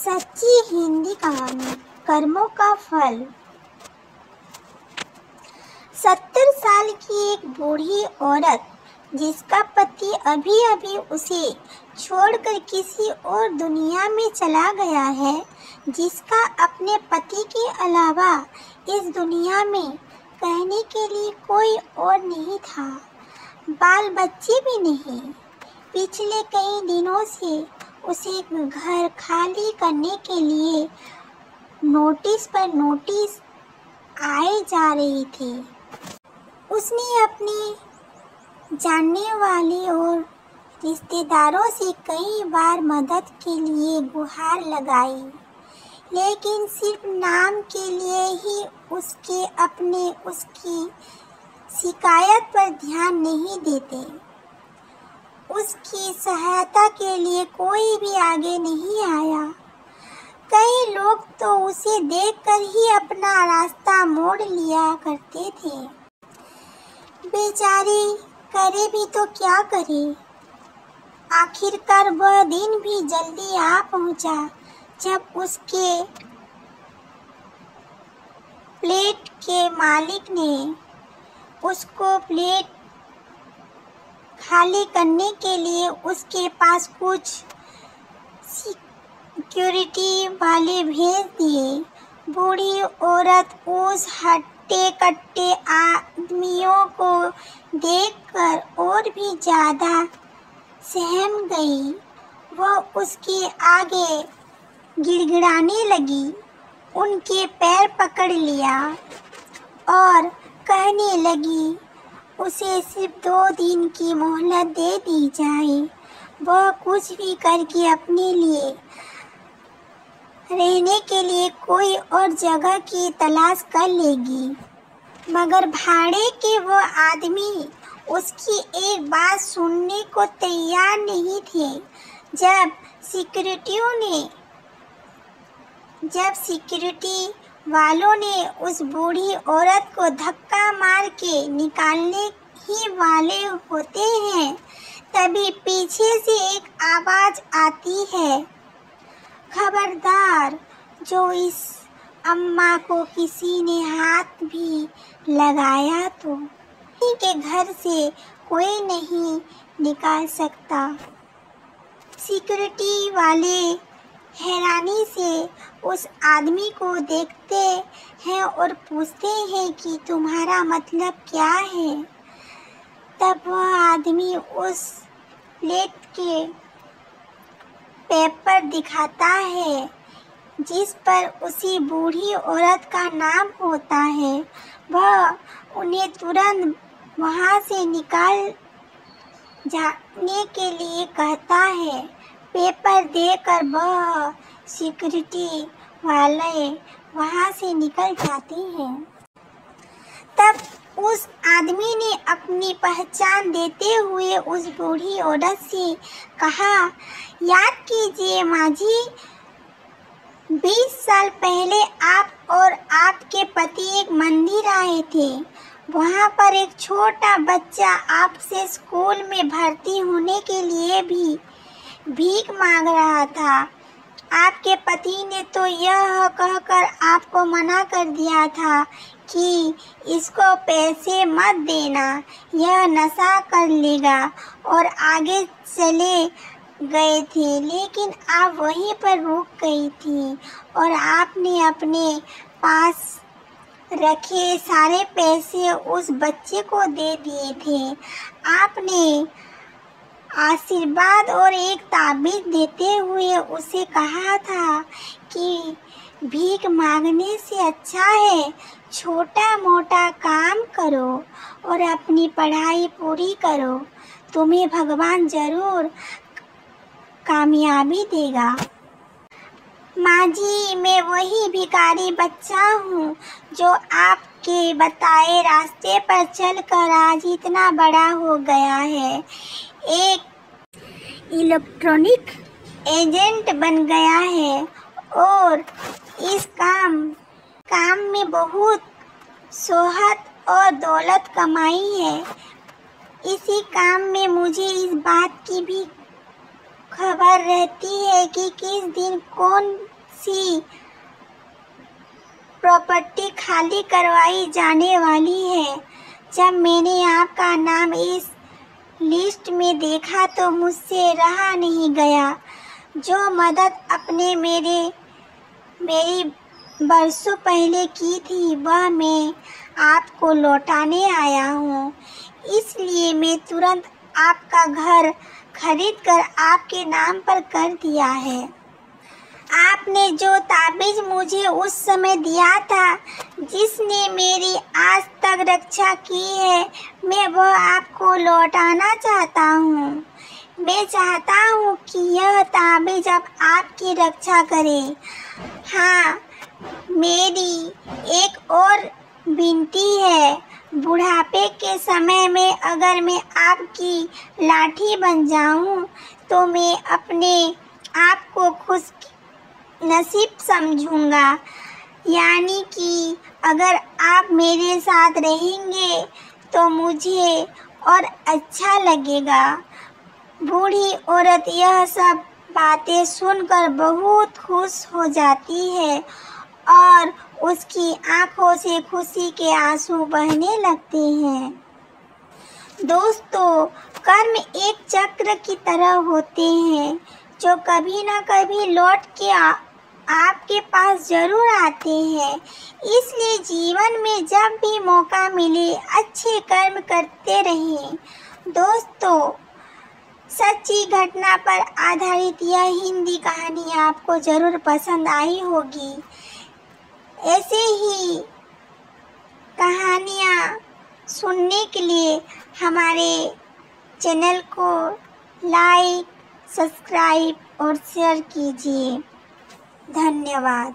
सच्ची हिंदी कहानी कर्मों का फल। 70 साल की एक बूढ़ी औरत जिसका पति अभी अभी उसे छोड़कर किसी और दुनिया में चला गया है, जिसका अपने पति के अलावा इस दुनिया में कहने के लिए कोई और नहीं था, बाल बच्चे भी नहीं। पिछले कई दिनों से उसे घर खाली करने के लिए नोटिस पर नोटिस आए जा रही थी। उसने अपने जानने वाले और रिश्तेदारों से कई बार मदद के लिए गुहार लगाई, लेकिन सिर्फ नाम के लिए ही उसके अपने उसकी शिकायत पर ध्यान नहीं देते। उसकी सहायता के लिए कोई भी आगे नहीं आया। कई लोग तो उसे देखकर ही अपना रास्ता मोड़ लिया करते थे। बेचारी करे भी तो क्या करे। आखिरकार वह दिन भी जल्दी आ पहुंचा जब उसके फ्लैट के मालिक ने उसको फ्लैट खाली करने के लिए उसके पास कुछ सिक्योरिटी वाले भेज दिए। बूढ़ी औरत उस हट्टे कट्टे आदमियों को देखकर और भी ज़्यादा सहम गई। वह उसके आगे गिड़गिड़ाने लगी, उनके पैर पकड़ लिया और कहने लगी उसे सिर्फ 2 दिन की मोहलत दे दी जाए। वह कुछ भी करके अपने लिए रहने के लिए कोई और जगह की तलाश कर लेगी। मगर भाड़े के वो आदमी उसकी एक बात सुनने को तैयार नहीं थे। जब सिक्योरिटी वालों ने उस बूढ़ी औरत को धक्का मार के निकालने ही वाले होते हैं, तभी पीछे से एक आवाज़ आती है, खबरदार, जो इस अम्मा को किसी ने हाथ भी लगाया तो किसी के घर से कोई नहीं निकाल सकता। सिक्योरिटी वाले हैरानी से उस आदमी को देखते हैं और पूछते हैं कि तुम्हारा मतलब क्या है। तब वह आदमी उस फ्लैट के पेपर दिखाता है जिस पर उसी बूढ़ी औरत का नाम होता है। वह उन्हें तुरंत वहां से निकाल जाने के लिए कहता है। पेपर देकर वह सिक्योरिटी वाले वहां से निकल जाते हैं। तब उस आदमी ने अपनी पहचान देते हुए उस बूढ़ी औरत से कहा, याद कीजिए माँ जी, 20 साल पहले आप और आपके पति एक मंदिर आए थे। वहाँ पर एक छोटा बच्चा आपसे स्कूल में भर्ती होने के लिए भी भीख मांग रहा था। आपके पति ने तो यह कहकर आपको मना कर दिया था कि इसको पैसे मत देना, यह नशा कर लेगा, और आगे चले गए थे। लेकिन आप वहीं पर रुक गई थी और आपने अपने पास रखे सारे पैसे उस बच्चे को दे दिए थे। आपने आशीर्वाद और एक ताबीज़ देते हुए उसे कहा था कि भीख मांगने से अच्छा है छोटा मोटा काम करो और अपनी पढ़ाई पूरी करो, तुम्हें भगवान जरूर कामयाबी देगा। माँ जी, मैं वही भिखारी बच्चा हूँ जो आपके बताए रास्ते पर चलकर आज इतना बड़ा हो गया है, एक इलेक्ट्रॉनिक एजेंट बन गया है और इस काम में बहुत शोहरत और दौलत कमाई है। इसी काम में मुझे इस बात की भी खबर रहती है कि किस दिन कौन सी प्रॉपर्टी खाली करवाई जाने वाली है। जब मैंने आपका नाम इस लिस्ट में देखा तो मुझसे रहा नहीं गया। जो मदद आपने मेरी बरसों पहले की थी वह मैं आपको लौटाने आया हूँ। इसलिए मैं तुरंत आपका घर खरीद कर आपके नाम पर कर दिया है। आपने जो ताबीज मुझे उस समय दिया था, जिसने मेरी आज तक रक्षा की है, मैं वह आपको लौटाना चाहता हूँ। मैं चाहता हूँ कि यह ताबीज अब आपकी रक्षा करे। हाँ, मेरी एक और विनती है। बुढ़ापे के समय में अगर मैं आपकी लाठी बन जाऊँ तो मैं अपने आप को खुश नसीब समझूंगा। यानी कि अगर आप मेरे साथ रहेंगे तो मुझे और अच्छा लगेगा। बूढ़ी औरत यह सब बातें सुनकर बहुत खुश हो जाती है और उसकी आंखों से खुशी के आंसू बहने लगते हैं। दोस्तों, कर्म एक चक्र की तरह होते हैं जो कभी न कभी लौट के आपके पास जरूर आते हैं। इसलिए जीवन में जब भी मौका मिले अच्छे कर्म करते रहें। दोस्तों, सच्ची घटना पर आधारित यह हिंदी कहानी आपको जरूर पसंद आई होगी। ऐसे ही कहानियाँ सुनने के लिए हमारे चैनल को लाइक, सब्सक्राइब और शेयर कीजिए। धन्यवाद।